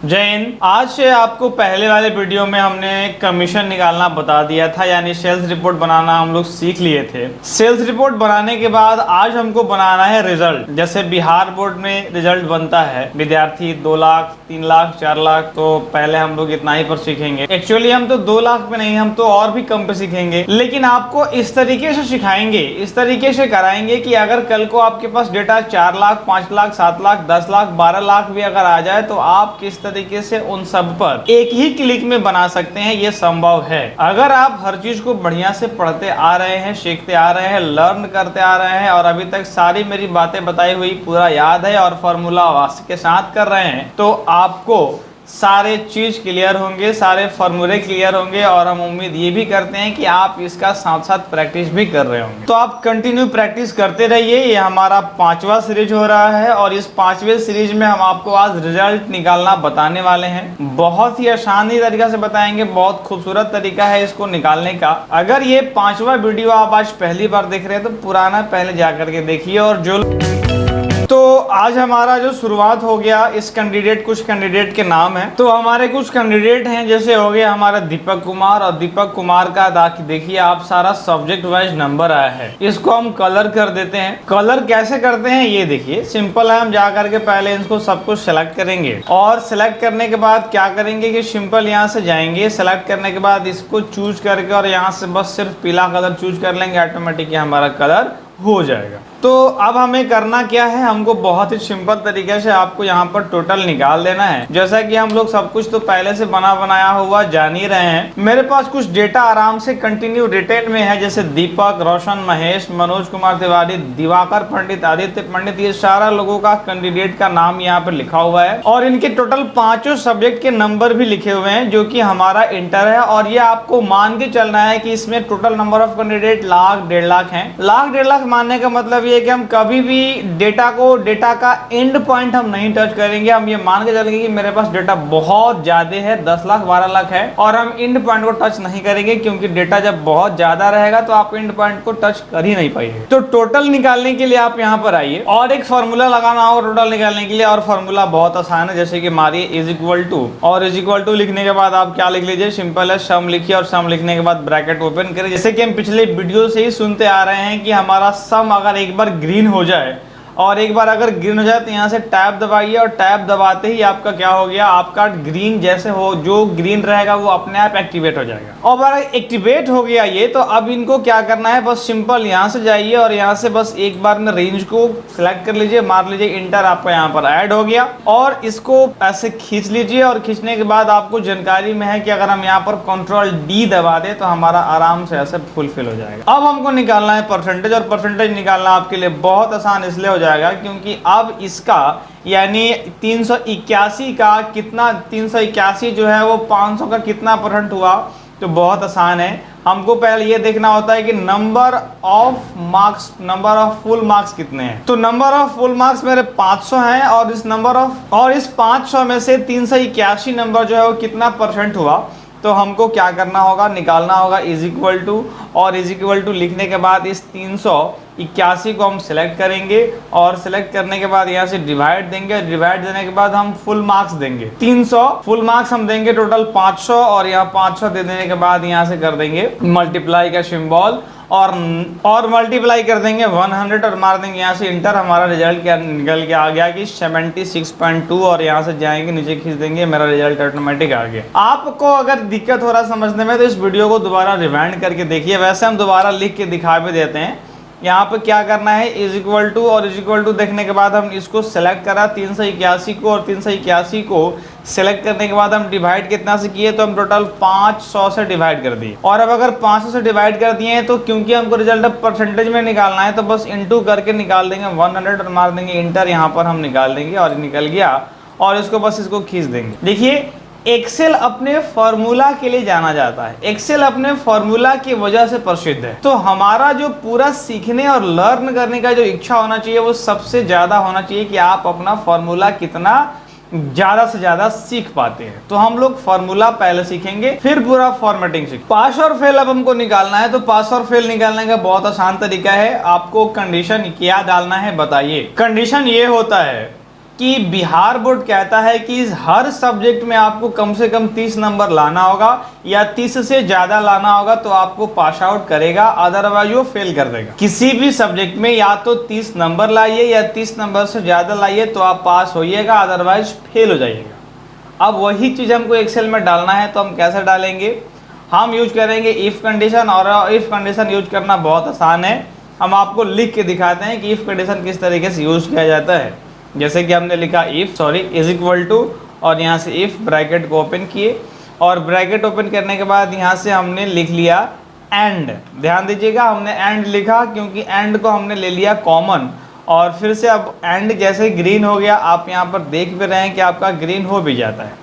जय हिंद। आज से आपको पहले वाले वीडियो में हमने कमीशन निकालना बता दिया था, यानी सेल्स रिपोर्ट बनाना हम लोग सीख लिए थे। सेल्स रिपोर्ट बनाने के बाद आज हमको बनाना है रिजल्ट। जैसे बिहार बोर्ड में रिजल्ट बनता है, विद्यार्थी 2 लाख 3 लाख 4 लाख, तो पहले हम लोग इतना ही पर सीखेंगे। एक्चुअली हम तो 2 लाख पे नहीं, हम तो और भी कम पे सीखेंगे, लेकिन आपको इस तरीके से सिखाएंगे, इस तरीके से कराएंगे कि अगर कल को आपके पास डेटा 4 लाख 5 लाख 7 लाख 10 लाख 12 लाख भी अगर आ जाए तो आप किस तरीके से उन सब पर एक ही क्लिक में बना सकते हैं, ये संभव है। अगर आप हर चीज को बढ़िया से पढ़ते आ रहे हैं, सीखते आ रहे हैं, लर्न करते आ रहे हैं और अभी तक सारी मेरी बातें बताई हुई पूरा याद है और फॉर्मूला वास्तव के साथ कर रहे हैं, तो आपको सारे चीज क्लियर होंगे, सारे फॉर्मूले क्लियर होंगे और हम उम्मीद ये भी करते हैं कि आप इसका साथ साथ प्रैक्टिस भी कर रहे होंगे। तो आप कंटिन्यू प्रैक्टिस करते रहिए। ये हमारा 5वां सीरीज हो रहा है और इस 5वें सीरीज में हम आपको आज रिजल्ट निकालना बताने वाले हैं। बहुत ही आसानी तरीका से बताएंगे, बहुत खूबसूरत तरीका है इसको निकालने का। अगर ये 5वां वीडियो आप आज पहली बार देख रहे हैं तो पुराना पहले जाकर के देखिए। और जो तो आज हमारा जो शुरुआत हो गया, इस कैंडिडेट कुछ कैंडिडेट के नाम है। तो हमारे कुछ कैंडिडेट हैं, जैसे हो गया हमारा दीपक कुमार, और दीपक कुमार का देखिए आप सारा सब्जेक्ट वाइज नंबर आया है। इसको हम कलर कर देते हैं। कलर कैसे करते हैं ये देखिए, सिंपल है। हम जा करके पहले इसको सब कुछ सेलेक्ट करेंगे और सेलेक्ट करने के बाद क्या करेंगे कि सिंपल यहाँ से जाएंगे। सेलेक्ट करने के बाद इसको चूज करके और यहाँ से बस सिर्फ पीला कलर चूज कर लेंगे, ऑटोमेटिक हमारा कलर हो जाएगा। तो अब हमें करना क्या है, हमको बहुत ही सिंपल तरीके से आपको यहाँ पर टोटल निकाल देना है। जैसा कि हम लोग सब कुछ तो पहले से बनाया हुआ जान ही रहे हैं। मेरे पास कुछ डेटा आराम से कंटिन्यू रिटेन में है, जैसे दीपक, रोशन, महेश, मनोज कुमार तिवारी, दिवाकर पंडित, आदित्य पंडित, ये सारा लोगों का कैंडिडेट का नाम यहाँ पर लिखा हुआ है और इनके टोटल 5 सब्जेक्ट के नंबर भी लिखे हुए हैं, जो कि हमारा इंटर है। और ये आपको मान के चलना है कि इसमें total number of candidate 1,00,000 1.5 lakh है। 1,00,000 1.5 लाख मानने का मतलब ये कि हम कभी भी डेटा का एंड पॉइंट हम नहीं टच करेंगे। हम ये मान के चलेंगे कि मेरे पास डेटा बहुत ज्यादा है, 10 लाख 12 लाख है, और हम एंड पॉइंट को टच नहीं करेंगे, क्योंकि डेटा जब बहुत ज्यादा रहेगा तो आप एंड पॉइंट को टच कर ही नहीं पाएंगे। तो टोटल निकालने के लिए आप यहाँ पर आइए और एक फॉर्मूला लगाना होगा टोटल निकालने के लिए, और फॉर्मूला बहुत आसान है। जैसे कि मारिए इज इक्वल टू, और इज इक्वल टू लिखने के बाद आप क्या लिख लीजिए, सिंपल है, सम लिखिए और सम लिखने के बाद ब्रैकेट ओपन करिए। जैसे कि हम पिछले वीडियो से ही सुनते आ रहे हैं कि हमारा सम अगर एक बार ग्रीन हो जाए और एक बार अगर ग्रीन हो जाए तो यहाँ से टैब दबाइए, और टैब दबाते ही आपका क्या हो गया, आपका ग्रीन जैसे हो, जो ग्रीन रहेगा वो अपने आप एक्टिवेट हो जाएगा। और अगर एक्टिवेट हो गया ये, तो अब इनको क्या करना है, बस सिंपल यहाँ से जाइए और यहाँ से बस एक बार में रेंज को सिलेक्ट कर लीजिए, मार लीजिए इंटर, आपका यहाँ पर ऐड हो गया। और इसको ऐसे खींच लीजिए और खींचने के बाद आपको जानकारी में है कि अगर हम यहाँ पर Ctrl+D दबा दे तो हमारा आराम से ऐसे फुलफिल हो जाएगा। अब हमको निकालना है परसेंटेज, और परसेंटेज निकालना आपके लिए बहुत आसान इसलिए हो जाएगा क्योंकि अब इसका यानी 381 का कितना, 381 जो है वो 500 का कितना परसेंट हुआ, तो बहुत आसान है। हमको पहले ये देखना होता है कि number of marks, number of full marks कितने हैं। तो नंबर ऑफ फुल मार्क्स मेरे 500 हैं, और इस 500 में से 381 नंबर जो है वो कितना परसेंट हुआ, तो हमको क्या करना होगा, निकालना होगा इज इक्वल टू, और इज इक्वल टू लिखने के बाद इस 381 को हम सिलेक्ट करेंगे और सिलेक्ट करने के बाद यहाँ से डिवाइड देंगे। डिवाइड देने के बाद हम फुल मार्क्स देंगे 300, फुल मार्क्स हम देंगे टोटल 500, और यहाँ 500 दे देने के बाद यहाँ से कर देंगे मल्टीप्लाई का सिंबल और मल्टीप्लाई कर देंगे 100 और मार देंगे यहाँ से इंटर। हमारा रिजल्ट क्या निकल के आ गया कि 76.2, और यहाँ से जाएंगे नीचे खींच देंगे, मेरा रिजल्ट ऑटोमेटिक आ गया। आपको अगर दिक्कत हो रहा है समझने में तो इस वीडियो को दोबारा रिवाइंड करके देखिए, वैसे हम दोबारा लिख के दिखा भी देते हैं। यहाँ पे क्या करना है, इज इक्वल टू, और इज इक्वल टू देखने के बाद हम इसको सेलेक्ट करा 381 को, और 381 को सेलेक्ट करने के बाद हम डिवाइड कितना से किए, तो हम टोटल 500 से डिवाइड कर दिए। और अब अगर 500 से डिवाइड कर दिए हैं तो क्योंकि हमको रिजल्ट अब परसेंटेज में निकालना है तो बस इनटू करके निकाल देंगे 100 और मार देंगे इंटर, यहाँ पर हम निकाल देंगे और निकल गया। और इसको बस इसको खींच देंगे। देखिए एक्सेल अपने फॉर्मूला के लिए जाना जाता है, एक्सेल अपने फॉर्मूला की वजह से प्रसिद्ध है। तो हमारा जो पूरा सीखने और लर्न करने का जो इच्छा होना चाहिए वो सबसे ज्यादा होना चाहिए कि आप अपना फॉर्मूला कितना ज्यादा से ज्यादा सीख पाते हैं। तो हम लोग फॉर्मूला पहले सीखेंगे, फिर पूरा फॉर्मेटिंग सीख। पास और फेल अब हमको निकालना है, तो पास और फेल निकालने का बहुत आसान तरीका है। आपको कंडीशन क्या डालना है बताइए। कंडीशन ये होता है कि बिहार बोर्ड कहता है कि इस हर सब्जेक्ट में आपको कम से कम 30 नंबर लाना होगा या 30 से ज़्यादा लाना होगा तो आपको पास आउट करेगा, अदरवाइज वो फेल कर देगा। किसी भी सब्जेक्ट में या तो 30 नंबर लाइए या 30 नंबर से ज़्यादा लाइए तो आप पास होइएगा, अदरवाइज फेल हो जाइएगा। अब वही चीज़ हमको एक्सेल में डालना है, तो हम कैसे डालेंगे? हम यूज करेंगे इफ़ कंडीशन, और इफ़ कंडीशन यूज करना बहुत आसान है। हम आपको लिख के दिखाते हैं कि इफ़ कंडीशन किस तरीके से यूज किया जाता है। जैसे कि हमने लिखा इफ़ इज इक्वल टू, और यहाँ से इफ़ ब्रैकेट को ओपन किए, और ब्रैकेट ओपन करने के बाद यहाँ से हमने लिख लिया एंड। ध्यान दीजिएगा, हमने एंड लिखा क्योंकि एंड को हमने ले लिया कॉमन, और फिर से अब एंड जैसे ग्रीन हो गया, आप यहाँ पर देख भी रहे हैं कि आपका ग्रीन हो भी जाता है।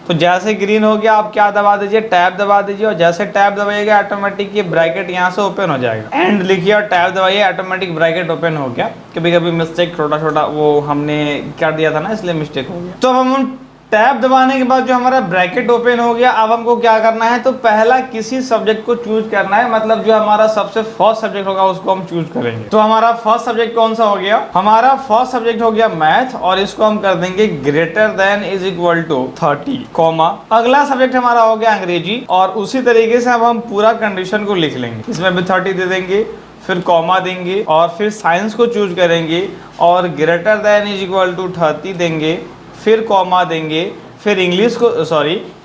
तो जैसे ग्रीन हो गया आप क्या दबा दीजिए, टैब दबा दीजिए, और जैसे टैब दबाइएगा ऑटोमेटिक ये ब्रैकेट यहाँ से ओपन हो जाएगा। एंड लिखिए और टैब दबाइए, ऑटोमेटिक ब्रैकेट ओपन हो गया। कभी कभी मिस्टेक छोटा छोटा वो हमने कर दिया था ना, इसलिए मिस्टेक हो गया। तो अब हम टैब दबाने के बाद जो हमारा ब्रैकेट ओपन हो गया, अब हमको क्या करना है, तो पहला किसी सब्जेक्ट को चूज करना है, मतलब जो हमारा सबसे फर्स्ट सब्जेक्ट होगा उसको हम चूज करेंगे। तो हमारा फर्स्ट सब्जेक्ट कौन सा हो गया? हमारा फर्स्ट सब्जेक्ट हो गया मैथ, और इसको हम कर देंगे greater than is equal to 30 comma. अगला सब्जेक्ट हमारा हो गया अंग्रेजी, और उसी तरीके से अब हम पूरा कंडीशन को लिख लेंगे। इसमें भी 30 दे देंगे, फिर कॉमा देंगे, और फिर साइंस को चूज करेंगे और greater than is equal to 30 देंगे, फिर कॉमा देंगे, फिर इंग्लिश को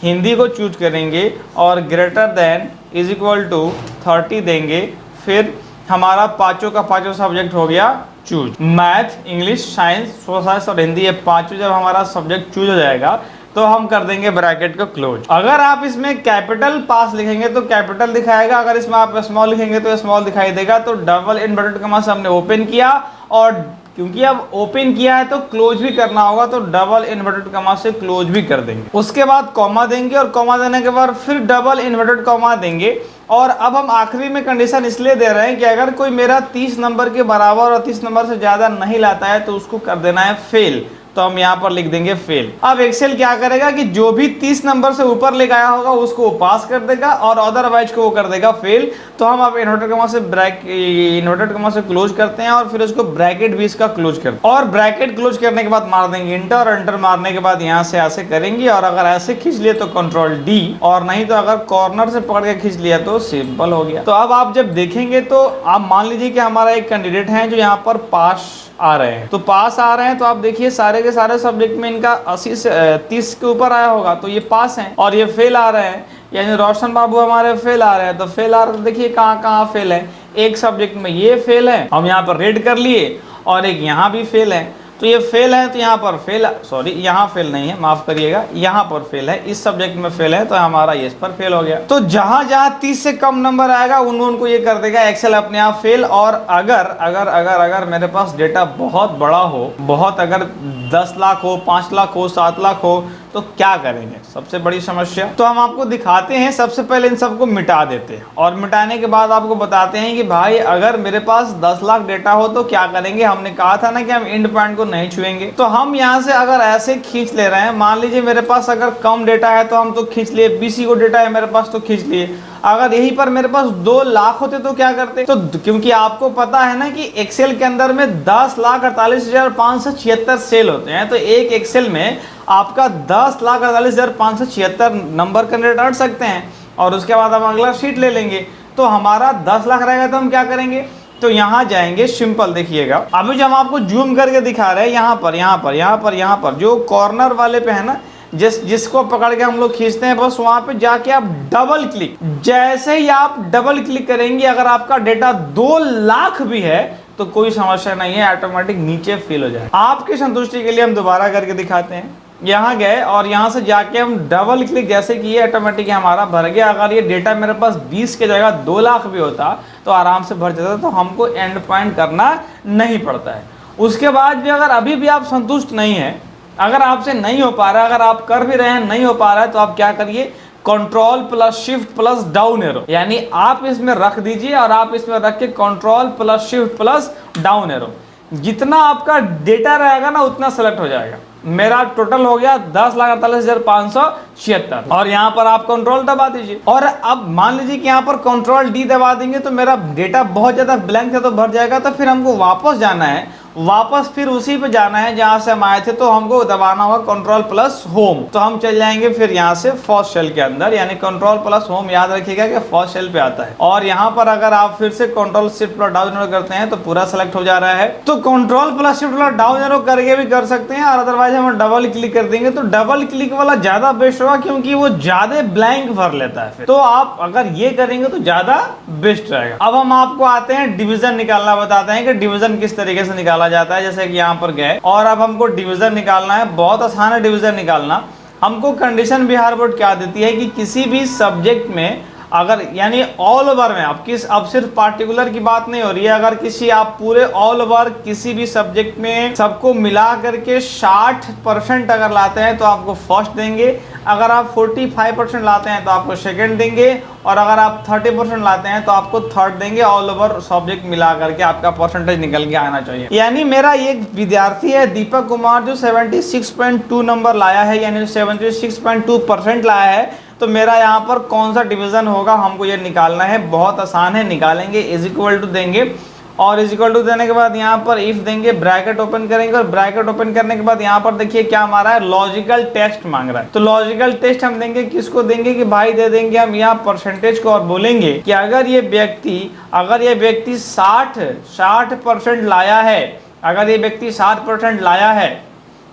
हिंदी को चूज करेंगे और greater than is equal to 30 देंगे। फिर हमारा पांचों का पांचों सब्जेक्ट हो गया choose. Math, English, science, social और हिंदी, ये पांचों जब हमारा सब्जेक्ट चूज हो जाएगा तो हम कर देंगे ब्रैकेट को क्लोज। अगर आप इसमें कैपिटल पास लिखेंगे तो कैपिटल दिखाएगा, अगर इसमें आप स्मॉल लिखेंगे तो स्मॉल दिखाई देगा। तो डबल इन्वर्टेड कॉमा से हमने ओपन किया, और क्योंकि अब ओपन किया है तो क्लोज भी करना होगा, तो डबल इन्वर्टेड कॉमा से क्लोज भी कर देंगे। उसके बाद कॉमा देंगे, और कॉमा देने के बाद फिर डबल इन्वर्टेड कॉमा देंगे। और अब हम आखिरी में कंडीशन इसलिए दे रहे हैं कि अगर कोई मेरा 30 नंबर के बराबर और 30 नंबर से ज़्यादा नहीं लाता है तो उसको कर देना है फेल। तो हम यहाँ पर लिख देंगे फेल। अब एक्सेल क्या करेगा कि जो भी 30 नंबर से ऊपर लेकर आया होगा उसको पास कर देगा, और अदरवाइज को वो कर देगा फेल। तो हम अब इन्वर्टेड कॉमा से क्लोज करते हैं, और फिर उसको ब्रैकेट भी इसका क्लोज करते हैं, और ब्रैकेट क्लोज करने के बाद मार देंगे इंटर, और इंटर मारने के बाद यहाँ से ऐसे करेंगे, और अगर ऐसे खींच लिए तो कंट्रोल डी, और नहीं तो अगर कॉर्नर से पकड़ के खींच लिया तो सिंपल हो गया। तो अब आप जब देखेंगे तो आप मान लीजिए कि हमारा एक कैंडिडेट है जो यहाँ पर पास आ रहे हैं, तो पास आ रहे हैं, तो आप देखिए सारे के सारे सब्जेक्ट में इनका 80 से 30 के ऊपर आया होगा, तो ये पास हैं। और ये फेल आ रहे हैं, यानी रोशन बाबू हमारे फेल आ रहे हैं। तो फेल आ रहे हैं, देखिए कहाँ कहाँ फेल है। एक सब्जेक्ट में ये फेल है, हम यहाँ पर रेड कर लिए, और एक यहाँ भी फेल है। तो ये फेल है, तो यहाँ पर फेल, सॉरी यहाँ फेल नहीं है, माफ करिएगा, यहाँ पर फेल है, इस सब्जेक्ट में फेल है, तो हमारा ये इस पर फेल हो गया। तो जहां जहां 30 से कम नंबर आएगा उनको ये कर देगा एक्सेल अपने आप फेल। और अगर अगर अगर अगर मेरे पास डेटा बहुत बड़ा हो, बहुत, अगर 10 लाख हो, 5 लाख हो, 7 लाख हो, तो क्या करेंगे? सबसे बड़ी समस्या। तो हम आपको दिखाते हैं, सबसे पहले इन सबको मिटा देते हैं, और मिटाने के बाद आपको बताते हैं कि भाई अगर मेरे पास 10 लाख डेटा हो तो क्या करेंगे। हमने कहा था ना कि हम एंड पॉइंट को नहीं छुएंगे। तो हम यहाँ से अगर ऐसे खींच ले रहे हैं, मान लीजिए मेरे पास अगर कम डेटा है तो हम तो खींच लिए, 20 को डेटा है मेरे पास तो खींच लिए। अगर यहीं पर मेरे पास 2 लाख होते तो क्या करते? तो क्योंकि आपको पता है ना कि एक्सेल के अंदर में 10,48,576 सेल होते हैं, तो एक एक्सेल में आपका 10,48,576 नंबर कैंडिडेट अट सकते हैं। और उसके बाद हम अगला शीट ले लेंगे, तो हमारा 10 लाख रहेगा, तो हम क्या करेंगे? तो यहाँ जाएंगे, सिंपल देखिएगा। अभी जो हम आपको जूम करके दिखा रहे हैं, यहाँ पर जो कॉर्नर वाले पे है ना, जिसको पकड़ के हम लोग खींचते हैं, बस वहां पे जाके आप डबल क्लिक, जैसे ही आप डबल क्लिक करेंगे, अगर आपका डेटा 2 लाख भी है तो कोई समस्या नहीं है, ऑटोमेटिक नीचे फिल हो जाए। आपकी संतुष्टि के लिए हम दोबारा करके दिखाते हैं। यहाँ गए और यहाँ से जाके हम डबल क्लिक जैसे किए, ऑटोमेटिक हमारा भर गया। अगर ये डेटा मेरे पास 20 के जगह 2 लाख भी होता तो आराम से भर जाता, तो हमको एंड पॉइंट करना नहीं पड़ता है। उसके बाद भी अगर अभी भी आप संतुष्ट नहीं है, अगर आपसे नहीं हो पा रहा है, अगर आप कर भी रहे हैं नहीं हो पा रहा है, तो आप क्या करिए, control plus shift plus down arrow, यानी आप इसमें रख दीजिए, और आप इसमें रख के control plus shift plus down arrow, जितना आपका डेटा रहेगा ना उतना सेलेक्ट हो जाएगा। मेरा टोटल हो गया 10,48,576, और यहाँ पर आप कंट्रोल दबा दीजिए। और अब मान लीजिए कि यहाँ पर कंट्रोल डी दबा देंगे तो मेरा डेटा बहुत ज़्यादा ब्लैंक है तो भर जाएगा, तो फिर हमको वापस जाना है, वापस फिर उसी पे जाना है जहां से हम आए थे, तो हमको दबाना होगा कंट्रोल प्लस होम। तो हम चल जाएंगे फिर यहाँ से फर्स्ट शेल के अंदर, यानी कंट्रोल प्लस होम याद रखिएगा कि फर्स्ट शेल पे आता है। और यहाँ पर अगर आप फिर से control shift plus down arrow करते हैं तो पूरा सेलेक्ट हो जा रहा है। तो control plus shift plus down arrow करके भी कर सकते हैं, और अदरवाइज हम डबल क्लिक कर देंगे तो डबल क्लिक वाला ज्यादा बेस्ट होगा, क्योंकि वो ज्यादा ब्लैंक भर लेता है फिर। तो आप अगर ये करेंगे तो ज्यादा बेस्ट रहेगा। अब हम आपको आते हैं डिवीजन निकालना बताते हैं कि डिवीजन किस तरीके से निकाला जाता है। जैसे कि यहाँ पर गए और अब हमको डिवीजन निकालना है, बहुत आसान है डिवीजन निकालना। हमको कंडीशन बिहार बोर्ड क्या देती है कि किसी भी सब्जेक्ट में अगर यानी ऑल ओवर में अब सिर्फ पार्टिकुलर की बात नहीं हो रही है, अगर किसी आप पूरे ऑल ओवर किसी भी सब्जेक्ट में सबको मिला करके 60% अगर लाते हैं तो आपको फर्स्ट देंगे, अगर आप 45% लाते हैं तो आपको सेकंड देंगे, और अगर आप 30% लाते हैं तो आपको थर्ड देंगे। ऑल ओवर सब्जेक्ट मिला करके आपका परसेंटेज निकल के आना चाहिए। यानी मेरा एक विद्यार्थी है दीपक कुमार जो 76.2 नंबर लाया है, यानी 76.2% लाया है, तो मेरा यहाँ पर कौन सा डिवीजन होगा हमको ये निकालना है। बहुत आसान है, निकालेंगे। इज इक्वल टू देंगे, और इज इक्वल टू देने के बाद यहाँ पर इफ देंगे, ब्रैकेट ओपन करेंगे, और ब्रैकेट ओपन करने के बाद यहाँ पर देखिए क्या मारा है, लॉजिकल टेस्ट मांग रहा है। तो लॉजिकल टेस्ट हम देंगे, किसको देंगे कि भाई दे देंगे हम यहाँ परसेंटेज को, और बोलेंगे कि अगर ये व्यक्ति 60% लाया है, अगर ये व्यक्ति 60% लाया है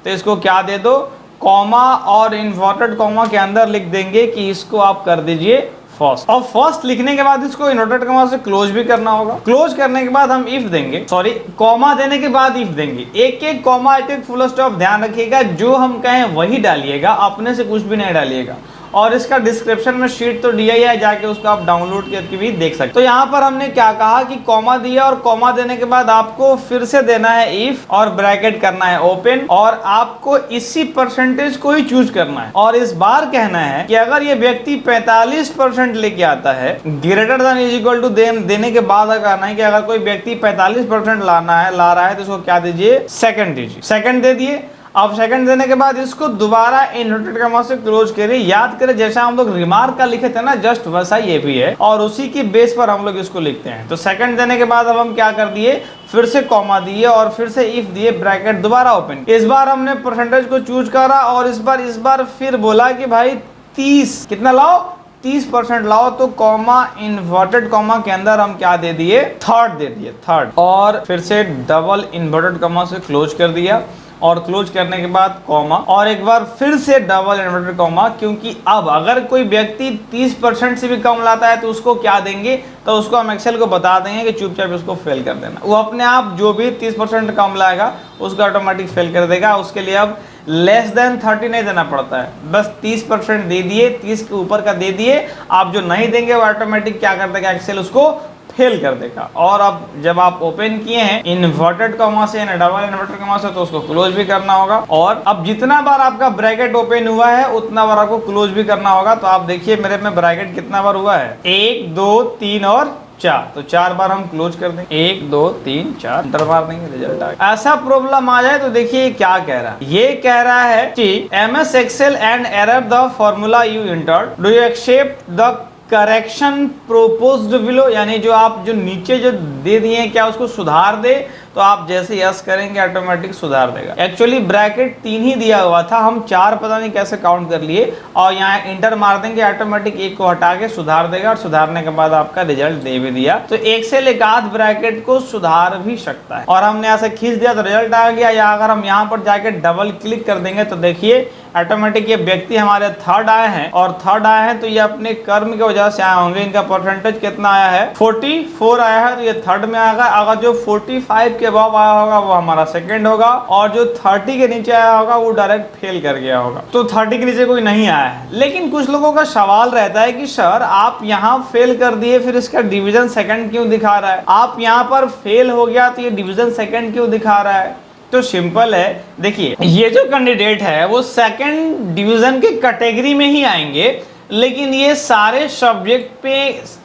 तो इसको क्या दे दो, कॉमा, और इन्वर्टेड कॉमा के अंदर लिख देंगे कि इसको आप कर दीजिए फर्स्ट। और फर्स्ट लिखने के बाद इसको इन्वर्टेड कॉमा से क्लोज भी करना होगा। क्लोज करने के बाद हम इफ देंगे, सॉरी कॉमा देने के बाद इफ देंगे। एक एक कॉमा, एक एक फुल स्टॉप ध्यान रखिएगा, जो हम कहें वही डालिएगा, अपने से कुछ भी नहीं डालिएगा। और इसका डिस्क्रिप्शन में शीट तो दिया ही है, जाके उसको आप डाउनलोड करके भी देख सकते। तो यहाँ पर हमने क्या कहा कि कॉमा दिया, और कॉमा देने के बाद आपको फिर से देना है इफ, और ब्रैकेट करना है ओपन, और आपको इसी परसेंटेज को ही चूज करना है। और इस बार कहना है कि अगर ये व्यक्ति 45% लेके आता है, greater than is equal to देने के बाद कहना है कि अगर कोई व्यक्ति 45% ला रहा है तो इसको क्या दीजिए, सेकंड दीजिए। सेकंड दे दिए। अब सेकंड देने के बाद इसको दोबारा इन्वर्टेड कॉमा से क्लोज करिए। याद करें जैसा हम लोग रिमार्क का लिखे थे ना, जस्ट वैसा ये भी है, और उसी की बेस पर हम लोग इसको लिखते हैं। तो सेकंड देने के बाद अब हम क्या कर दिए, फिर से कॉमा दिए, और फिर से इफ दिए, ब्रैकेट दोबारा ओपन। इस बार हमने परसेंटेज को चूज करा, और इस बार फिर बोला कि भाई 30 कितना लाओ, 30% लाओ। तो कॉमा इन्वर्टेड कॉमा के अंदर हम क्या दे दिए, थर्ड दे दिए, थर्ड। और फिर से डबल इन्वर्टेड कॉमा से क्लोज कर दिया, और क्लोज करने के बाद कॉमा, और एक बार फिर से डबल इन्वर्टेड कॉमा, क्योंकि अब अगर कोई व्यक्ति 30% से भी कम लाता है तो उसको क्या देंगे, तो उसको हम एक्सेल को बता देंगे कि चुपचाप उसको फेल कर देना। वो अपने आप जो भी 30% कम लाएगा उसको ऑटोमेटिक फेल कर देगा। उसके लिए अब लेस देन 30 नहीं देना पड़ता है, बस 30% दे दिए, 30 के ऊपर का दे दिए। आप जो नहीं देंगे वो ऑटोमेटिक क्या कर देगा, एक्सेल उसको फेल कर देगा। और अब जब आप ओपन किए हैं इन्वर्टेड कॉमा से, डबल इन्वर्टेड कॉमा से, तो उसको क्लोज भी करना होगा। और अब जितना बार आपका ब्रैकेट ओपन हुआ है उतना बार आपको क्लोज भी करना होगा। तो आप देखिए मेरे में ब्रैकेट कितना बार हुआ है, 1 2 3 और 4, तो 4 बार हम क्लोज कर देंगे। 1 2 3 4 इंटर मार देंगे, रिजल्ट आ गया। ऐसा प्रॉब्लम आ जाए तो देखिए क्या कह रहा है, ये कह रहा है कि MS Excel and error the formula you entered, do you accept the correction proposed below, यानी जो आप जो नीचे जो दे दिए क्या उसको सुधार दे। तो आप जैसे यस करेंगे ऑटोमेटिक सुधार देगा। एक्चुअली ब्रैकेट 3 ही दिया हुआ था, हम 4 पता नहीं कैसे काउंट कर लिए, और यहाँ इंटर मार देंगे ऑटोमेटिक 1 को हटा के सुधार देगा, और सुधारने के बाद आपका रिजल्ट दे भी दिया। तो एक से एक आध ब्रैकेट को सुधार भी सकता है। और हमने ऐसे खींच दिया तो रिजल्ट आ गया। या अगर हम यहाँ पर जाके डबल क्लिक कर देंगे तो देखिए ऑटोमेटिक ये व्यक्ति हमारे थर्ड आए हैं, और थर्ड आए हैं तो ये अपने कर्म की वजह से आए होंगे। इनका परसेंटेज कितना आया है, 44 आया है, तो ये थर्ड में आएगा। अगर जो 45 के अबव आया होगा वो हमारा सेकंड होगा, और जो 30 के नीचे आया होगा वो डायरेक्ट फेल कर गया होगा। तो 30 के नीचे कोई नहीं आया है। लेकिन कुछ लोगों का सवाल रहता है कि सर आप यहाँ फेल कर दिए, फिर इसका डिवीजन सेकंड क्यों दिखा रहा है, आप यहाँ पर फेल हो गया तो ये डिवीजन सेकंड क्यों दिखा रहा है। तो सिंपल है, देखिए ये जो कैंडिडेट है वो सेकंड डिवीजन के कैटेगरी में ही आएंगे, लेकिन ये सारे सब्जेक्ट पे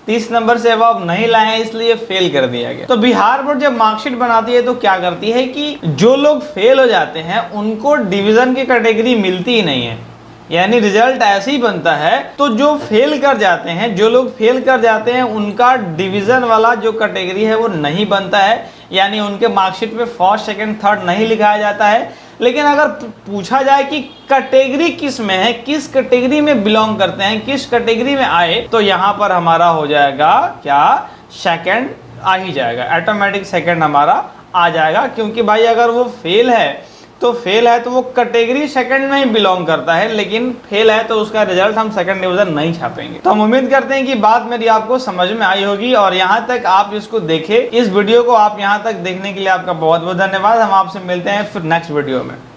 30 नंबर से अबव नहीं लाए हैं, इसलिए फेल कर दिया गया। तो बिहार बोर्ड जब मार्कशीट बनाती है तो क्या करती है कि जो लोग फेल हो जाते हैं उनको डिवीजन की कैटेगरी मिलती ही नहीं है, यानी रिजल्ट ऐसे ही बनता है। तो जो फेल कर जाते हैं, जो लोग फेल कर जाते हैं उनका डिवीजन वाला जो कैटेगरी है वो नहीं बनता है। यानी उनके मार्कशीट में फर्स्ट सेकंड थर्ड नहीं लिखाया जाता है। लेकिन अगर पूछा जाए कि कैटेगरी किस में है, किस कैटेगरी में बिलोंग करते हैं, किस कैटेगरी में आए, तो यहाँ पर हमारा हो जाएगा क्या, सेकंड आ ही जाएगा, ऑटोमेटिक सेकंड हमारा आ जाएगा। क्योंकि भाई अगर वो फेल है तो वो कैटेगरी सेकंड में ही बिलोंग करता है, लेकिन फेल है तो उसका रिजल्ट हम सेकंड डिवीजन नहीं छापेंगे। तो हम उम्मीद करते हैं कि बात मेरी आपको समझ में आई होगी और यहाँ तक आप इसको देखें। इस वीडियो को आप यहाँ तक देखने के लिए आपका बहुत बहुत धन्यवाद। हम आपसे मिलते हैं फिर नेक्स्ट वीडियो में।